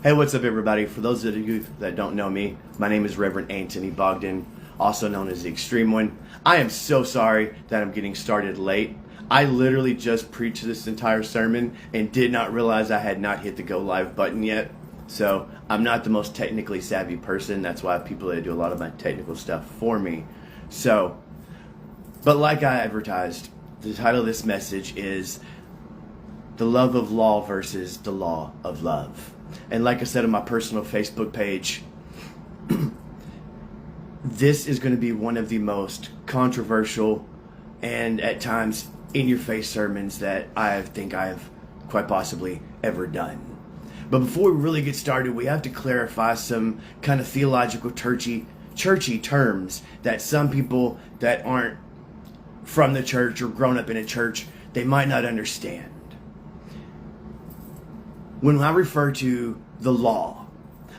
Hey, what's up, everybody? For those of you that don't know me, my name is Reverend Antony Bogdon, also known as the Extreme One. I am so sorry that I'm getting started late. I literally just preached this entire sermon and did not realize I had not hit the go live button yet. So I'm not the most technically savvy person. That's why people that do a lot of my technical stuff for me. But like I advertised, the title of this message is The Love of Law versus the Law of Love. And like I said on my personal Facebook page, this is going to be one of the most controversial and at times in-your-face sermons that I think I've quite possibly ever done. But before we really get started, we have to clarify some kind of theological churchy terms that some people that aren't from the church or grown up in a church, they might not understand. When I refer to the law,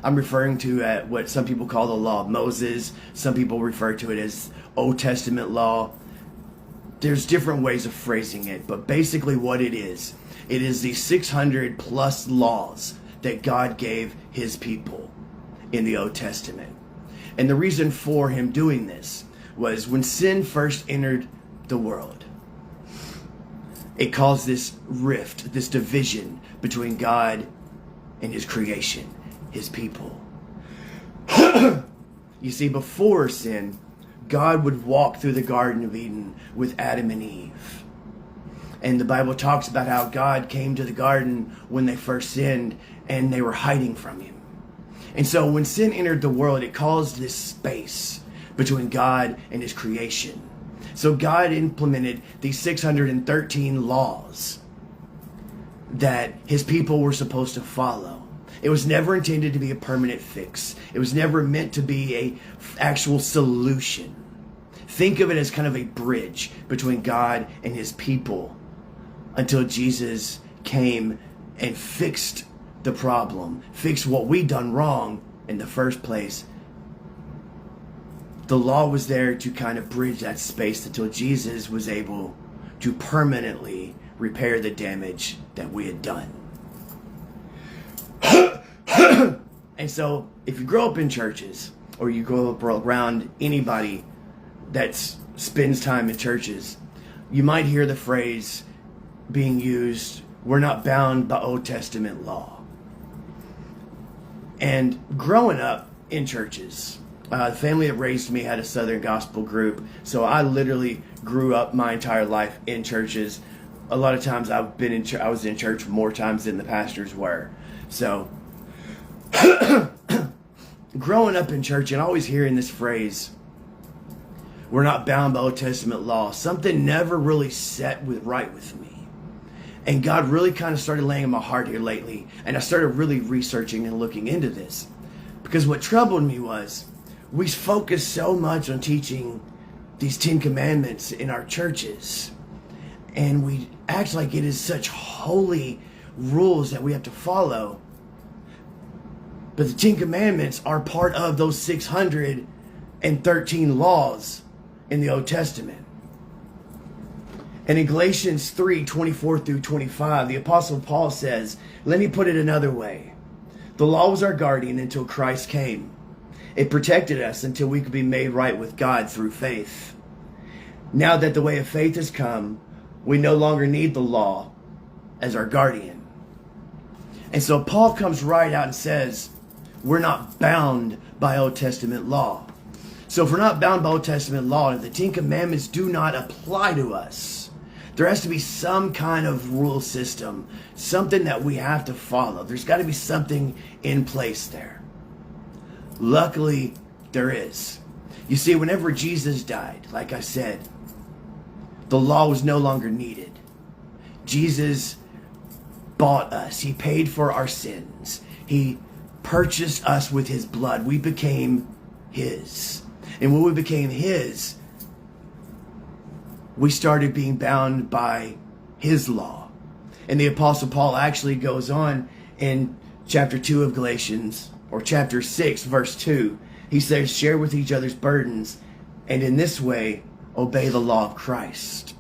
I'm referring to what some people call the law of Moses. Some people refer to it as Old Testament law. There's different ways of phrasing it, but basically what it is the 600 plus laws that God gave his people in the Old Testament. And the reason for him doing this was when sin first entered the world, it caused this rift, this division between God and his creation, his people. You see, before sin, God would walk through the Garden of Eden with Adam and Eve. And the Bible talks about how God came to the garden when they first sinned and they were hiding from him. And so when sin entered the world, it caused this space between God and his creation. So God implemented these 613 laws that his people were supposed to follow. It was never intended to be a permanent fix. It was never meant to be an actual solution. Think of it as kind of a bridge between God and his people until Jesus came and fixed the problem, fixed what we'd done wrong in the first place. The law was there to kind of bridge that space until Jesus was able to permanently repair the damage that we had done. And so if you grow up in churches or you grow up around anybody that spends time in churches, you might hear the phrase being used, we're not bound by Old Testament law. And growing up in churches, the family that raised me had a Southern gospel group, so I literally grew up my entire life in churches. A lot of times I was in church more times than the pastors were. So growing up in church and always hearing this phrase, we're not bound by Old Testament law, something never really set right with me. And God really kind of started laying in my heart here lately, and I started really researching and looking into this. Because what troubled me was, we focus so much on teaching these 10 commandments in our churches, and we act like it is such holy rules that we have to follow. But the 10 commandments are part of those 613 laws in the Old Testament. And in Galatians 3:24-25, the Apostle Paul says, let me put it another way. The law was our guardian until Christ came. It protected us until we could be made right with God through faith. Now that the way of faith has come, we no longer need the law as our guardian. And so Paul comes right out and says, we're not bound by Old Testament law. So if we're not bound by Old Testament law, and if the 10 Commandments do not apply to us, there has to be some kind of rule system, something that we have to follow. There's got to be something in place there. Luckily, there is. You see, whenever Jesus died, like I said, the law was no longer needed. Jesus bought us. He paid for our sins. He purchased us with his blood. We became his. And when we became his, we started being bound by his law. And the Apostle Paul actually goes on in chapter 2 of Galatians, or chapter 6, verse 2. He says, share with each other's burdens, and in this way, obey the law of Christ.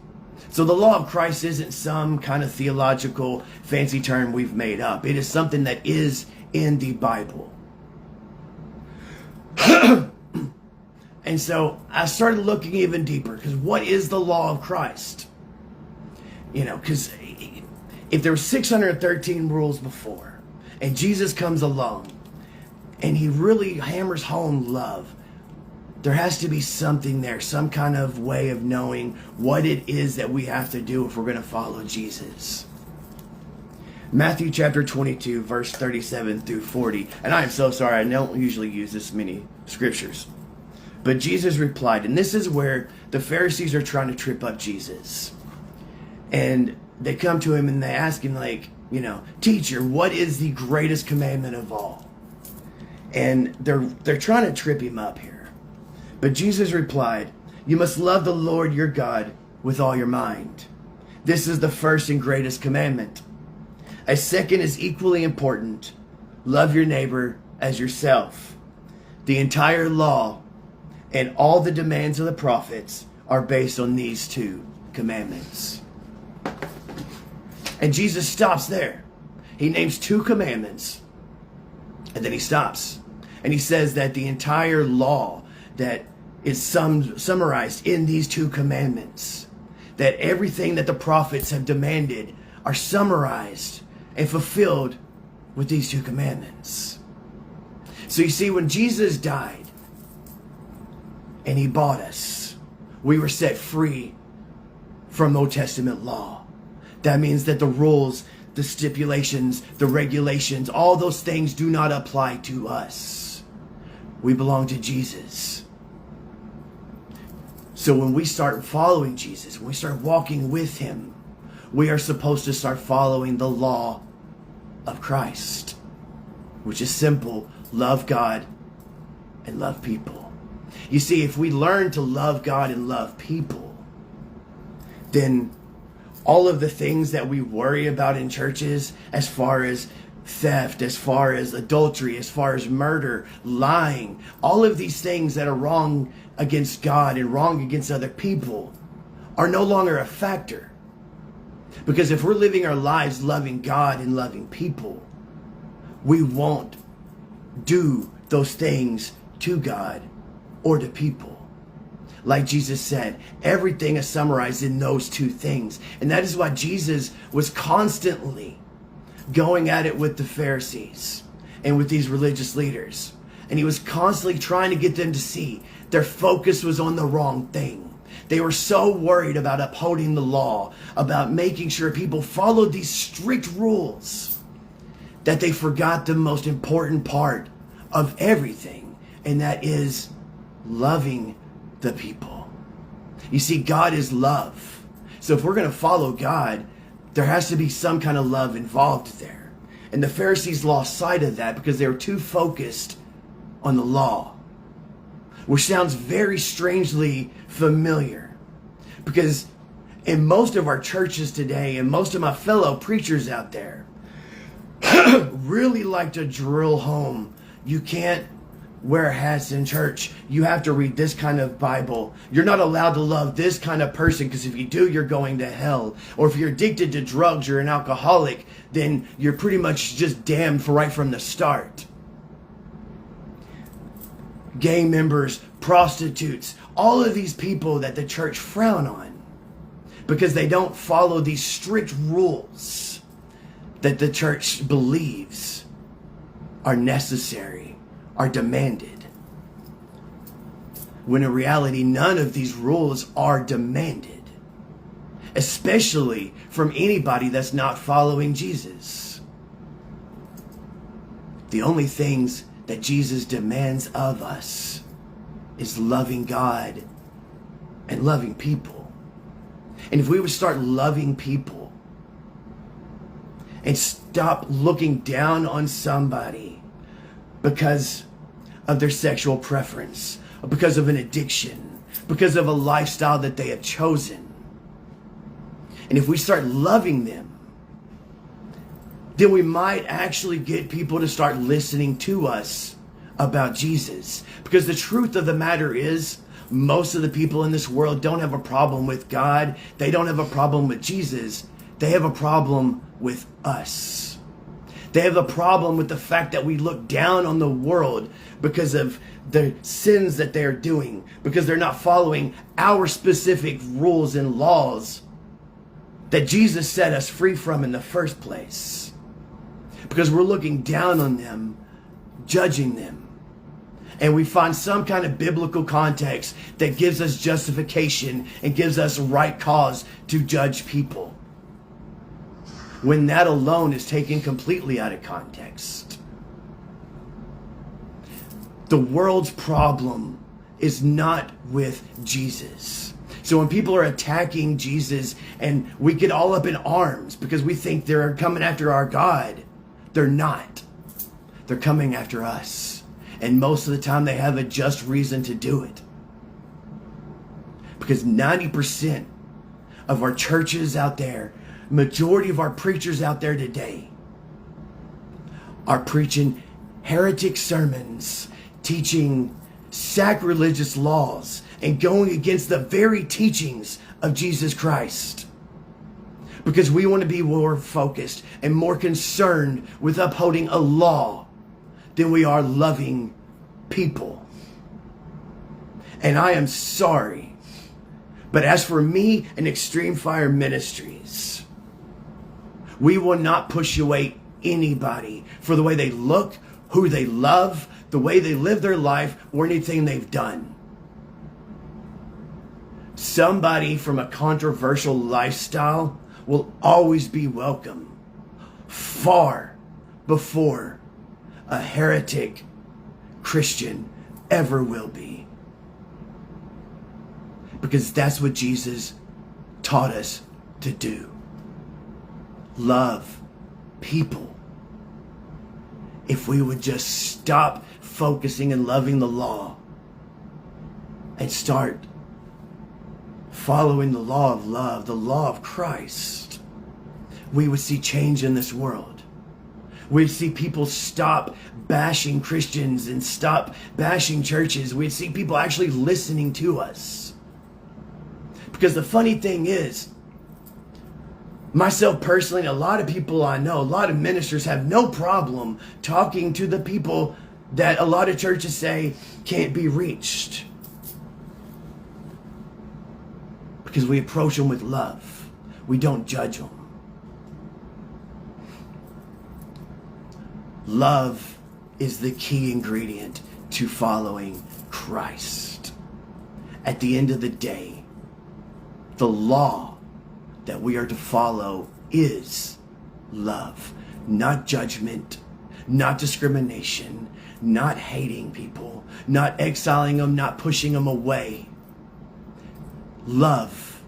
So the law of Christ isn't some kind of theological fancy term we've made up. It is something that is in the Bible. And so I started looking even deeper, because what is the law of Christ? You know, because if there were 613 rules before, and Jesus comes along, and he really hammers home love, there has to be something there, some kind of way of knowing what it is that we have to do if we're going to follow Jesus. Matthew chapter 22, verse 37 through 40. And I am so sorry, I don't usually use this many scriptures. But Jesus replied, and this is where the Pharisees are trying to trip up Jesus. And they come to him and they ask him, like, you know, teacher, what is the greatest commandment of all? And they're trying to trip him up here. But Jesus replied, you must love the Lord your God with all your mind. This is the first and greatest commandment. A second is equally important. Love your neighbor as yourself. The entire law and all the demands of the prophets are based on these two commandments. And Jesus stops there. He names two commandments, and then he stops. And he says that the entire law that is summarized in these two commandments, that everything that the prophets have demanded are summarized and fulfilled with these two commandments. So you see, when Jesus died and he bought us, we were set free from Old Testament law. That means that the rules, the stipulations, the regulations, all those things do not apply to us. We belong to Jesus. So when we start following Jesus, when we start walking with him, we are supposed to start following the law of Christ, which is simple: love God and love people. You see, if we learn to love God and love people, then all of the things that we worry about in churches, as far as theft, as far as adultery, as far as murder, lying, all of these things that are wrong against God and wrong against other people, are no longer a factor. Because if we're living our lives loving God and loving people, we won't do those things to God or to people. Like Jesus said, everything is summarized in those two things. And that is why Jesus was constantly going at it with the Pharisees and with these religious leaders. And he was constantly trying to get them to see their focus was on the wrong thing. They were so worried about upholding the law, about making sure people followed these strict rules, that they forgot the most important part of everything, and that is loving the people. You see, God is love. So if we're going to follow God, there has to be some kind of love involved there. And the Pharisees lost sight of that because they were too focused on the law, which sounds very strangely familiar. Because in most of our churches today, and most of my fellow preachers out there, really like to drill home, you can't wear hats in church. You have to read this kind of Bible. You're not allowed to love this kind of person, because if you do, you're going to hell. Or if you're addicted to drugs, you're an alcoholic, then you're pretty much just damned for right from the start. Gang members, prostitutes, all of these people that the church frown on because they don't follow these strict rules that the church believes are necessary, are demanded. When in reality, none of these rules are demanded, especially from anybody that's not following Jesus. The only things that Jesus demands of us is loving God and loving people. And if we would start loving people and stop looking down on somebody because of their sexual preference, or because of an addiction, because of a lifestyle that they have chosen, and if we start loving them, then we might actually get people to start listening to us about Jesus. Because the truth of the matter is, most of the people in this world don't have a problem with God. They don't have a problem with Jesus. They have a problem with us. They have a problem with the fact that we look down on the world because of the sins that they're doing, because they're not following our specific rules and laws that Jesus set us free from in the first place. Because we're looking down on them, judging them. And we find some kind of biblical context that gives us justification and gives us right cause to judge people, when that alone is taken completely out of context. The world's problem is not with Jesus. So when people are attacking Jesus and we get all up in arms because we think they're coming after our God, they're not. They're coming after us. And most of the time they have a just reason to do it. Because 90% of our churches out there, majority of our preachers out there today, are preaching heretic sermons, teaching sacrilegious laws, and going against the very teachings of Jesus Christ. Because we want to be more focused and more concerned with upholding a law than we are loving people. And I am sorry, but as for me and Extreme Fire Ministries, we will not push away anybody for the way they look, who they love, the way they live their life, or anything they've done. Somebody from a controversial lifestyle will always be welcome, far before a heretic Christian ever will be. Because that's what Jesus taught us to do. Love people. If we would just stop focusing and loving the law and start following the law of love, the law of Christ, we would see change in this world. We'd see people stop bashing Christians and stop bashing churches. We'd see people actually listening to us. Because the funny thing is, myself personally, and a lot of people I know, a lot of ministers have no problem talking to the people that a lot of churches say can't be reached. Because we approach them with love. We don't judge them. Love is the key ingredient to following Christ. At the end of the day, the law that we are to follow is love, not judgment, not discrimination, not hating people, not exiling them, not pushing them away. Love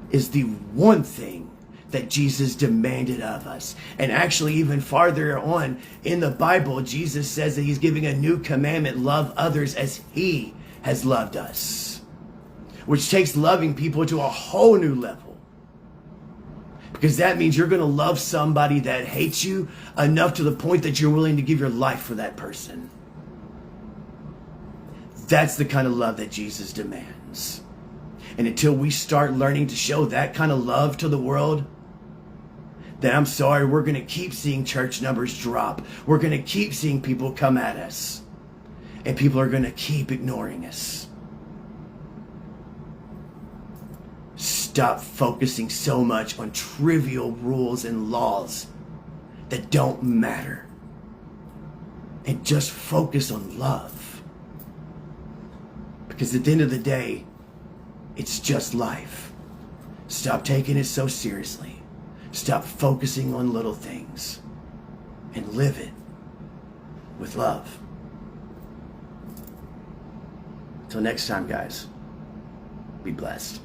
is the one thing that Jesus demanded of us. And actually, even farther on in the Bible, Jesus says that he's giving a new commandment: love others as he has loved us. Which takes loving people to a whole new level. Because that means you're going to love somebody that hates you enough to the point that you're willing to give your life for that person. That's the kind of love that Jesus demands. And until we start learning to show that kind of love to the world, then I'm sorry, we're going to keep seeing church numbers drop. We're going to keep seeing people come at us. And people are going to keep ignoring us. Stop focusing so much on trivial rules and laws that don't matter. And just focus on love. Because at the end of the day, it's just life. Stop taking it so seriously. Stop focusing on little things. And live it with love. Until next time, guys, be blessed.